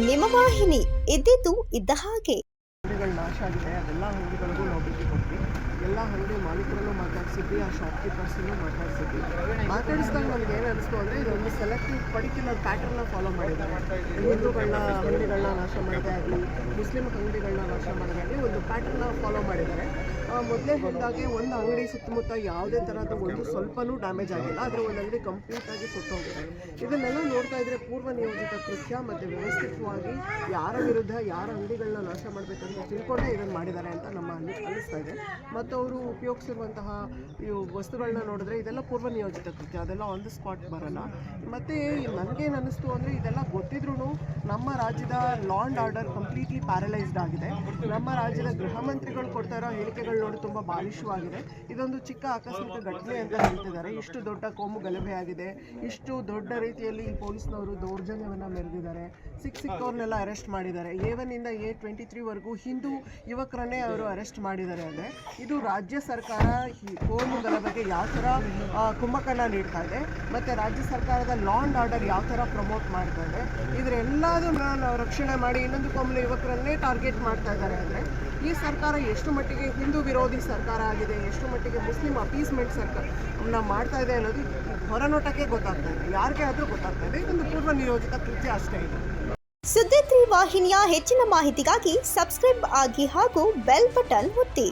ನಿಮ್ಮ ವಾಹಿನಿ, ಇದ್ದಿದ್ದು ಇದ್ದ ಹಾಗೆ. ಅಂಗಡಿಗಳು ನಾಶ ಆಗಿದೆ, ಅದೆಲ್ಲ ಅಂಗಡಿಗಳಿಗೂ ನಾವು ಭೇಟಿ ಕೊಟ್ವಿ. ಎಲ್ಲ ಅಂಗಡಿ ಮಾಲೀಕರನ್ನು ಮಾತಾಡಿಸಿದ್ವಿ, ಆ ಶಾಪ್ಕೀಪರ್ಸನ್ನು ಮಾತಾಡಿಸಿದ್ವಿ. ಮಾತಾಡಿಸಿದಾಗ ನಮ್ಗೆ ಏನು ಅನಿಸ್ತು ಅಂದರೆ ಇದೊಂದು ಸೆಲೆಕ್ಟಿವ್ ಪರ್ಟಿಕ್ಯುಲರ್ ಪ್ಯಾಟರ್ನ ಫಾಲೋ ಮಾಡಿದ್ದಾರೆ. ಹಿಂದೂಗಳನ್ನ ಅಂಗಡಿಗಳನ್ನ ನಾಶ ಮಾಡೋದೇ ಆಗಲಿ, ಮುಸ್ಲಿಂ ಅಂಗಡಿಗಳನ್ನ ನಾಶ ಮಾಡೋದೇ ಆಗಲಿ, ಒಂದು ಪ್ಯಾಟರ್ನ ಫಾಲೋ ಮಾಡಿದ್ದಾರೆ. ಮೊದಲೇ ಹೇಳಿದಾಗೆ ಒಂದು ಅಂಗಡಿ ಸುತ್ತಮುತ್ತ ಯಾವುದೇ ಥರದ ಒಂದು ಸ್ವಲ್ಪನೂ ಡ್ಯಾಮೇಜ್ ಆಗಿಲ್ಲ, ಆದರೆ ಒಂದು ಅಂಗಡಿ ಕಂಪ್ಲೀಟಾಗಿ ಸುಟ್ಟೋಗಿದೆ. ಇದನ್ನೆಲ್ಲ ನೋಡ್ತಾ ಇದ್ದರೆ ಪೂರ್ವ ನಿಯೋಜಿತ ಕೃತ್ಯ ಮತ್ತು ವ್ಯವಸ್ಥಿತವಾಗಿ ಯಾರ ವಿರುದ್ಧ ಯಾರ ಅಂಗಡಿಗಳನ್ನ ನಾಶ ಮಾಡಬೇಕಂತ ತಿಳ್ಕೊಂಡೇ ಇದನ್ನು ಮಾಡಿದ್ದಾರೆ ಅಂತ ನಮ್ಮ ಅನ್ನಿಸ್ತಾ ಇದೆ. ಮತ್ತು ಅವರು ಉಪಯೋಗಿಸಿರುವಂತಹ ಇವು ವಸ್ತುಗಳನ್ನ ನೋಡಿದ್ರೆ ಇದೆಲ್ಲ ಪೂರ್ವ ನಿಯೋಜಿತ ಕೃತ್ಯ, ಅದೆಲ್ಲ ಆನ್ ದ ಸ್ಪಾಟ್ ಬರೋಲ್ಲ. ಮತ್ತು ನನಗೇನು ಅನ್ನಿಸ್ತು ಅಂದರೆ ಇದೆಲ್ಲ ಗೊತ್ತಿದ್ರೂ ನಮ್ಮ ರಾಜ್ಯದ law and order completely paralysed ಆಗಿದೆ. ನಮ್ಮ ರಾಜ್ಯದ ಗೃಹ ಮಂತ್ರಿಗಳು ಕೊಡ್ತಾ ಇರೋ ಹೇಳಿಕೆಗಳು ನೋಡಿ ತುಂಬ ಬಾಲಿಶವಾಗಿದೆ. ಇದೊಂದು ಚಿಕ್ಕ ಆಕಸ್ಮಿಕ ಘಟನೆ ಅಂತ ಹೇಳ್ತಿದ್ದಾರೆ. ಇಷ್ಟು ದೊಡ್ಡ ಕೋಮು ಗಲಭೆ ಆಗಿದೆ, ಇಷ್ಟು ದೊಡ್ಡ ರೀತಿಯಲ್ಲಿ ಪೊಲೀಸ್ನವರು ದೌರ್ಜನ್ಯವನ್ನು ಮೆರೆದಿದ್ದಾರೆ, ಸಿಕ್ಕವ್ರನ್ನೆಲ್ಲ ಅರೆಸ್ಟ್ ಮಾಡಿದ್ದಾರೆ. A1 ಇಂದ A23 ವರೆಗೂ ಹಿಂದೂ ಯುವಕರನ್ನೇ ಅವರು ಅರೆಸ್ಟ್ ಮಾಡಿದ್ದಾರೆ. ಅಂದರೆ ಇದು ರಾಜ್ಯ ಸರ್ಕಾರ ಕೋಮು ಗಲಭೆಗೆ ಯಾವ ಥರ ಕುಮ್ಮಕ್ಕನ್ನು ನೀಡ್ತಾ ಇದೆ ಮತ್ತು ರಾಜ್ಯ ಸರ್ಕಾರದ ಲಾ ಆ್ಯಂಡ್ ಆರ್ಡರ್ ಯಾವ ಥರ ಪ್ರಮೋಟ್ ಮಾಡ್ತಾ ಇದೆ, ಇದರೆಲ್ಲದನ್ನ ನಾವು ರಕ್ಷಣೆ ಮಾಡಿ ಇನ್ನೊಂದು ಕೋಮು ಯುವಕರನ್ನೇ ಟಾರ್ಗೆಟ್ ಮಾಡ್ತಾ ಇದ್ದಾರೆ. ಅಂದರೆ ಈ ಸರ್ಕಾರ ಎಷ್ಟು ಮಟ್ಟಿಗೆ ಹಿಂದೂ ವಿರೋಧಿ ಸರ್ಕಾರ ಆಗಿದೆ, ಎಷ್ಟು ಮಟ್ಟಿಗೆ ಮುಸ್ಲಿಂ ಅಪೀಸ್ಮೆಂಟ್ ಸರ್ಕಾರ ಮಾಡ್ತಾ ಇದೆ ಅನ್ನೋದು ಹೊರನೋಟಕ್ಕೆ ಗೊತ್ತಾಗ್ತಾ ಇದೆ, ಯಾರಿಗೆ ಆದರೂ ಗೊತ್ತಾಗ್ತಾ ಇದೆ. ಇದೊಂದು ಪೂರ್ವ ನಿಯೋಜಿತ ಕೃತ್ಯ ಅಷ್ಟೇ ಇದೆ. ಸುದ್ದಿ 3 ವಾಹಿನಿಯ ಹೆಚ್ಚಿನ ಮಾಹಿತಿಗಾಗಿ ಸಬ್ಸ್ಕ್ರೈಬ್ ಆಗಿ ಹಾಗೂ ಬೆಲ್ ಬಟನ್ ಒತ್ತಿ.